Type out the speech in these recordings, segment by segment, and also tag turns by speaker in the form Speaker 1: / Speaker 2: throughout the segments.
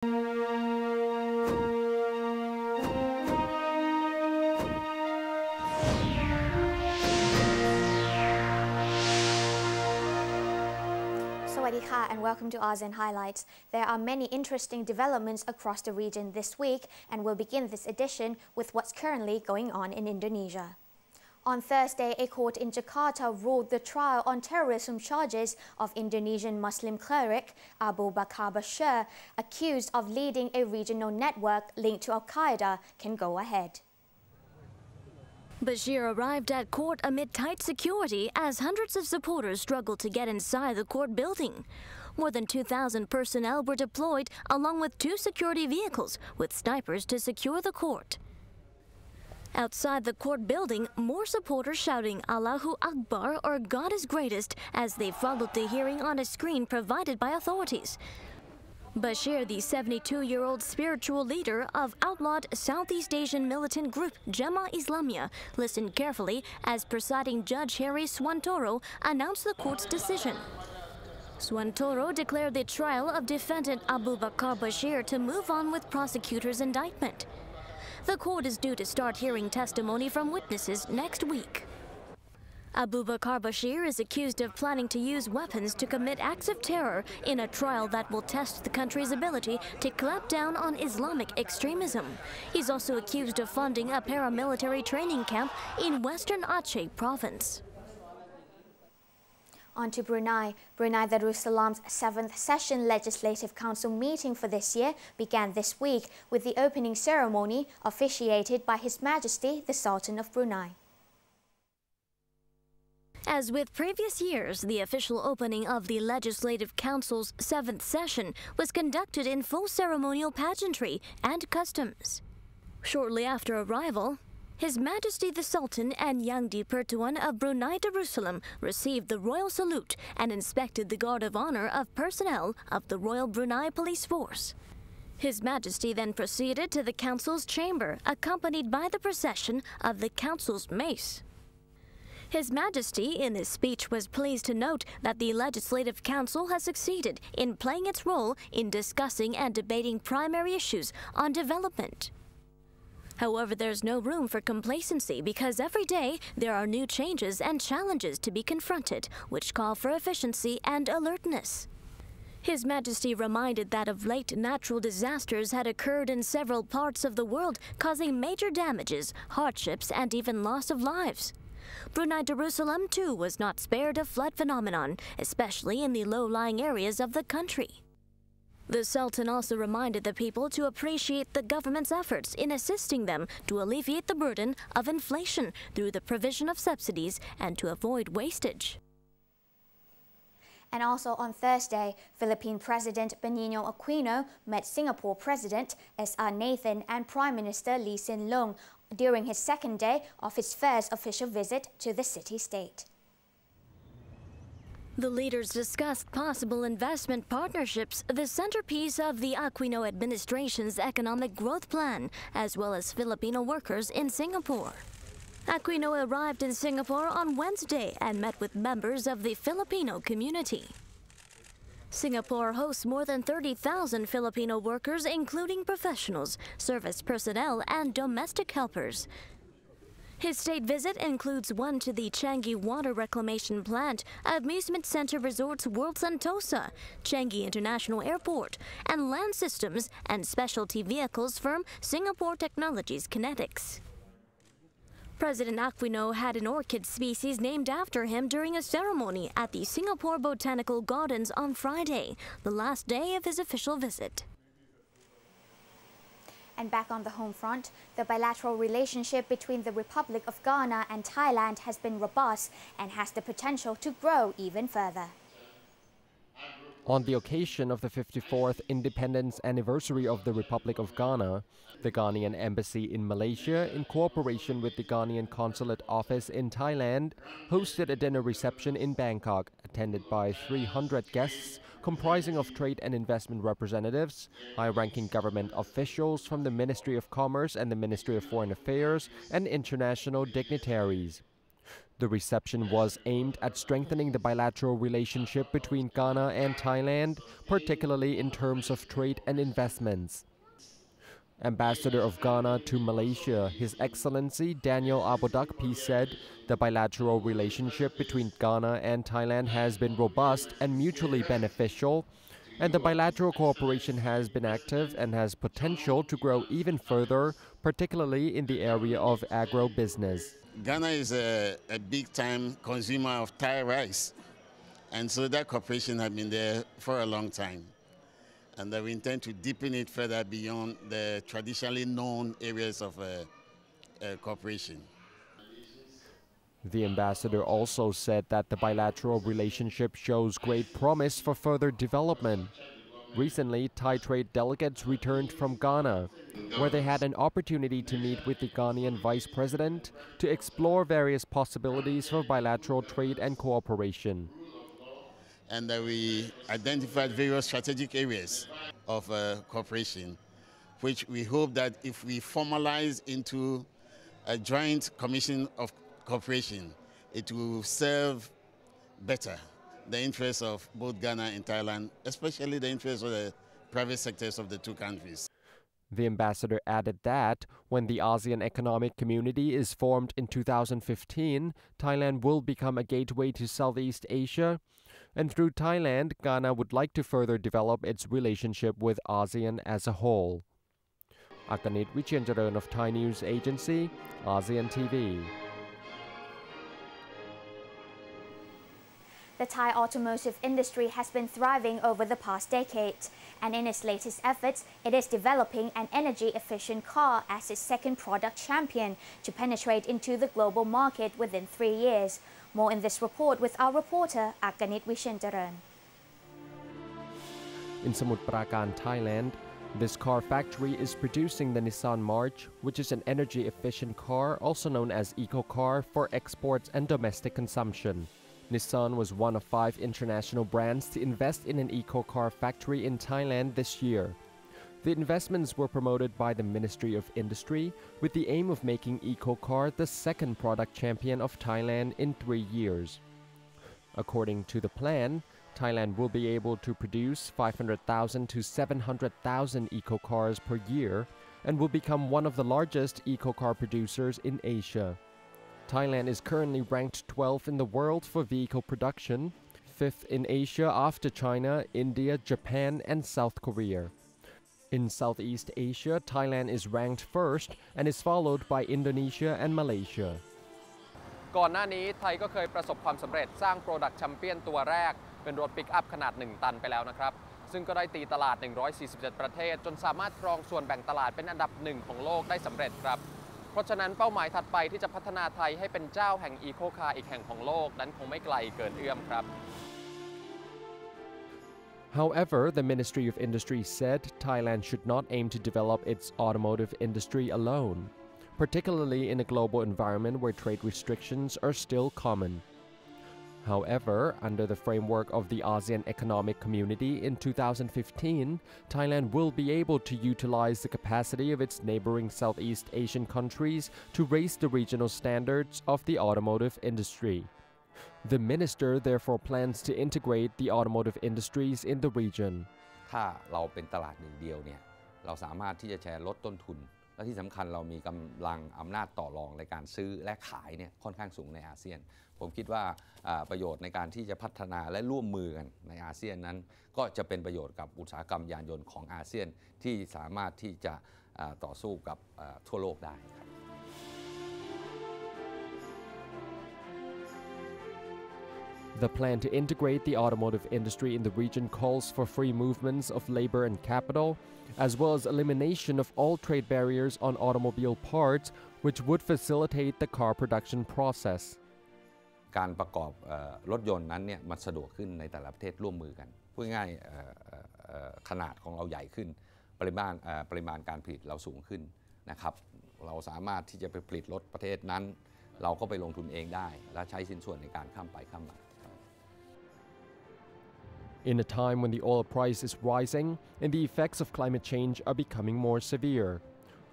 Speaker 1: And welcome to ASEAN Highlights. There are many interesting developments across the region this week, and we'll begin this edition with what's currently going on in Indonesia. On Thursday, a court in Jakarta ruled the trial on terrorism charges of Indonesian Muslim cleric Abu Bakar Bashir, accused of leading a regional network linked to Al-Qaeda, can go ahead.
Speaker 2: Bashir arrived at court amid tight security as hundreds of supporters struggled to get inside the court building. More than 2,000 personnel were deployed along with 2 security vehicles with snipers to secure the court. Outside the court building, more supporters shouting Allahu Akbar or God is greatest as they followed the hearing on a screen provided by authorities. Bashir, the 72-year-old spiritual leader of outlawed Southeast Asian militant group Jemaah Islamiyah, listened carefully as presiding Judge Heri Swantoro announced the court's decision. Swantoro declared the trial of defendant Abu Bakar Bashir to move on with prosecutors' indictment. The court is due to start hearing testimony from witnesses next week. Abu Bakar Bashir is accused of planning to use weapons to commit acts of terror in a trial that will test the country's ability to clamp down on Islamic extremism. He's also accused of funding a paramilitary training camp in Western Aceh province.
Speaker 1: On to Brunei. Brunei Darussalam's 7th Session Legislative Council meeting for this year began this week with the opening ceremony officiated by His Majesty the Sultan of Brunei.
Speaker 2: As with previous years, the official opening of the Legislative Council's 7th session was conducted in full ceremonial pageantry and customs. Shortly after arrival, His Majesty the Sultan and Yang di-Pertuan of Brunei Darussalam received the royal salute and inspected the guard of honor of personnel of the Royal Brunei Police Force. His Majesty then proceeded to the Council's chamber, accompanied by the procession of the Council's mace. His Majesty, in his speech, was pleased to note that the Legislative Council has succeeded in playing its role in discussing and debating primary issues on development. However, there's no room for complacency because every day there are new changes and challenges to be confronted, which call for efficiency and alertness. His Majesty reminded that of late natural disasters had occurred in several parts of the world, causing major damages, hardships, and even loss of lives. Brunei Darussalam, too, was not spared a flood phenomenon, especially in the low-lying areas of the country. The Sultan also reminded the people to appreciate the government's efforts in assisting them to alleviate the burden of inflation through the provision of subsidies and to avoid wastage.
Speaker 1: And also on Thursday, Philippine President Benigno Aquino met Singapore President S.R. Nathan and Prime Minister Lee Hsien Loong during his 2nd day of his first official visit to the city-state.
Speaker 2: The leaders discussed possible investment partnerships, the centerpiece of the Aquino administration's economic growth plan, as well as Filipino workers in Singapore. Aquino arrived in Singapore on Wednesday and met with members of the Filipino community. Singapore hosts more than 30,000 Filipino workers, including professionals, service personnel, and domestic helpers. His state visit includes one to the Changi Water Reclamation Plant, Amusement Center Resorts World Sentosa, Changi International Airport, and land systems and specialty vehicles firm Singapore Technologies Kinetics. President Aquino had an orchid species named after him during a ceremony at the Singapore Botanical Gardens on Friday, the last day of his official visit.
Speaker 1: And back on the home front, the bilateral relationship between the Republic of Ghana and Thailand has been robust and has the potential to grow even further.
Speaker 3: On the occasion of the 54th independence anniversary of the Republic of Ghana, the Ghanaian Embassy in Malaysia, in cooperation with the Ghanaian Consulate Office in Thailand, hosted a dinner reception in Bangkok, attended by 300 guests comprising of trade and investment representatives, high-ranking government officials from the Ministry of Commerce and the Ministry of Foreign Affairs, and international dignitaries. The reception was aimed at strengthening the bilateral relationship between Ghana and Thailand, particularly in terms of trade and investments. Ambassador of Ghana to Malaysia, His Excellency Daniel Abu Bakar said the bilateral relationship between Ghana and Thailand has been robust and mutually beneficial, and the bilateral cooperation has been active and has potential to grow even further, particularly in the area of agro-business.
Speaker 4: Ghana is a big-time consumer of Thai rice, and so that cooperation has been there for a long time. And we intend to deepen it further beyond the traditionally known areas of cooperation.
Speaker 3: The ambassador also said that the bilateral relationship shows great promise for further development. Recently, Thai trade delegates returned from Ghana, where they had an opportunity to meet with the Ghanaian vice president to explore various possibilities for bilateral trade and cooperation.
Speaker 4: And we identified various strategic areas of cooperation, which we hope that if we formalize into a joint commission of cooperation, it will serve better the interests of both Ghana and Thailand, especially the interests of the private sectors of the two countries.
Speaker 3: The ambassador added that when the ASEAN Economic Community is formed in 2015, Thailand will become a gateway to Southeast Asia, and through Thailand, Ghana would like to further develop its relationship with ASEAN as a whole. Akanit Wichianjaran of Thai News Agency, ASEAN TV.
Speaker 1: The Thai automotive industry has been thriving over the past decade, and in its latest efforts, it is developing an energy-efficient car as its second product champion to penetrate into the global market within 3 years. More in this report with our reporter, Akanit Wichianjaran.
Speaker 3: In Samut Prakan, Thailand, this car factory is producing the Nissan March, which is an energy-efficient car, also known as eco-car, for exports and domestic consumption. Nissan was one of 5 international brands to invest in an eco-car factory in Thailand this year. The investments were promoted by the Ministry of Industry with the aim of making eco-car the second product champion of Thailand in 3 years. According to the plan, Thailand will be able to produce 500,000 to 700,000 eco-cars per year and will become one of the largest eco-car producers in Asia. Thailand is currently ranked 12th in the world for vehicle production, 5th in Asia after China, India, Japan, and South Korea. In Southeast Asia, Thailand is ranked first and is followed by Indonesia and Malaysia.
Speaker 5: ก่อนหน้านี้ไทยก็เคยประสบความสำเร็จสร้าง Product Champion ตัวแรกเป็นรถปิกอัพขนาด 1 ตันไปแล้วนะครับซึ่งก็ได้ตีตลาด 147 ประเทศจนสามารถครองส่วนแบ่งตลาดเป็นอันดับ 1 ของโลกได้สำเร็จครับเพราะฉะนั้นเป้าหมายถัดไปที่จะพัฒนาไทยให้เป็นเจ้าแห่งอีโคคาร์อีกแห่งของโลกนั้นคงไม่ไกลเกินเอื้อมครับ
Speaker 3: However, the Ministry of Industry said Thailand should not aim to develop its automotive industry alone, particularly in a global environment where trade restrictions are still common. However, under the framework of the ASEAN Economic Community in 2015, Thailand will be able to utilize the capacity of its neighboring Southeast Asian countries to raise the regional standards of the automotive industry. The minister therefore plans to integrate the automotive industries in the region.
Speaker 6: ถ้าเราเป็นตลาดหนึ่งเดียวเนี่ยเราสามารถที่จะแชร์ลดต้นทุนและที่สำคัญเรามีกำลังอำนาจต่อรองในการซื้อและขายเนี่ยค่อนข้างสูงในอาเซียนผมคิดว่าประโยชน์ในการที่จะพัฒนาและร่วมมือกันในอาเซียนนั้นก็จะเป็นประโยชน์กับอุตสาหกรรมยานยนต์ของอาเซียนที่สามารถที่จะต่อสู้กับทั่วโลกได้ครับ
Speaker 3: The plan to integrate the automotive industry in the region calls for free movements of labor and capital, as well as elimination of all trade barriers on automobile parts, which would facilitate the car production process.
Speaker 6: การประกอบรถยนต์นั้นเนี่ยมันสะดวกขึ้นในแต่ละประเทศร่วมมือกันพูดง่ายขนาดของเราใหญ่ขึ้นปริมาณการผลิตเราสูงขึ้นนะครับเราสามารถที่จะไปผลิตรถประเทศนั้นเราก็ไปลงทุนเองได้และใช้ชิ้นส่วนในการข้ามไปข้ามมา
Speaker 3: In a time when the oil price is rising and the effects of climate change are becoming more severe,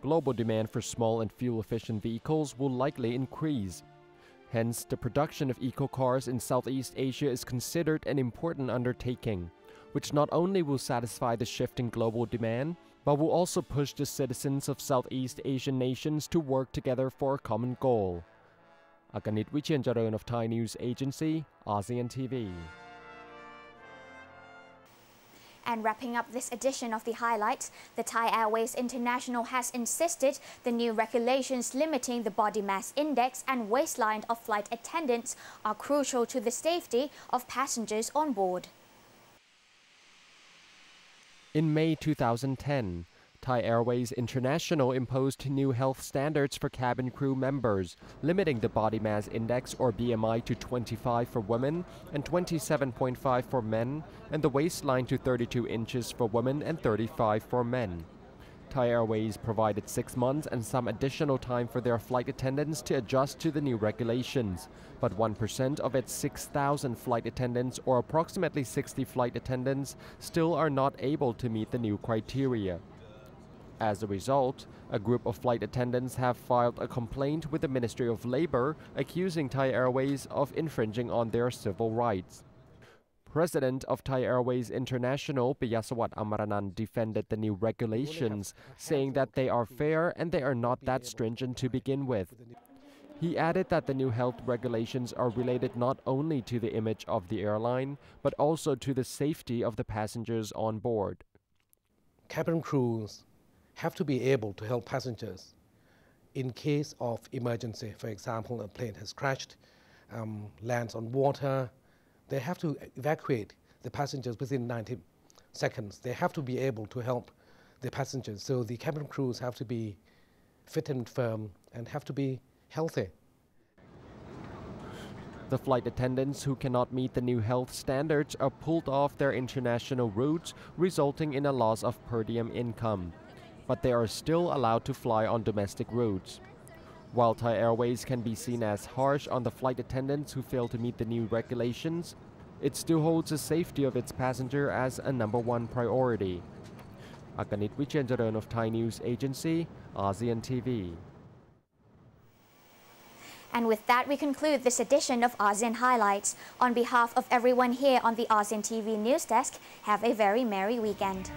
Speaker 3: global demand for small and fuel-efficient vehicles will likely increase. Hence, the production of eco-cars in Southeast Asia is considered an important undertaking, which not only will satisfy the shifting global demand, but will also push the citizens of Southeast Asian nations to work together for a common goal. Akanit Wichianjaran of Thai News Agency, ASEAN TV.
Speaker 1: And wrapping up this edition of the highlights, the Thai Airways International has insisted the new regulations limiting the body mass index and waistline of flight attendants are crucial to the safety of passengers on board.
Speaker 3: In May 2010, Thai Airways International imposed new health standards for cabin crew members, limiting the body mass index or BMI to 25 for women and 27.5 for men, and the waistline to 32 inches for women and 35 for men. Thai Airways provided 6 months and some additional time for their flight attendants to adjust to the new regulations, but 1% of its 6,000 flight attendants, or approximately 60 flight attendants, still are not able to meet the new criteria. As a result, a group of flight attendants have filed a complaint with the Ministry of Labor accusing Thai Airways of infringing on their civil rights. President of Thai Airways International, Piyasawat Amaranan, defended the new regulations, saying that they are fair and they are not that stringent to begin with. He added that the new health regulations are related not only to the image of the airline, but also to the safety of the passengers on board.
Speaker 7: Cabin crews have to be able to help passengers in case of emergency. For example, a plane has crashed, lands on water. They have to evacuate the passengers within 90 seconds. They have to be able to help the passengers. So the cabin crews have to be fit and firm and have to be healthy.
Speaker 3: The flight attendants who cannot meet the new health standards are pulled off their international routes, resulting in a loss of per diem income. But they are still allowed to fly on domestic routes. While Thai Airways can be seen as harsh on the flight attendants who fail to meet the new regulations, it still holds the safety of its passenger as a #1 priority. Akanit Wichianjaran of Thai News Agency, ASEAN TV.
Speaker 1: And with that, we conclude this edition of ASEAN Highlights. On behalf of everyone here on the ASEAN TV News Desk, have a very merry weekend.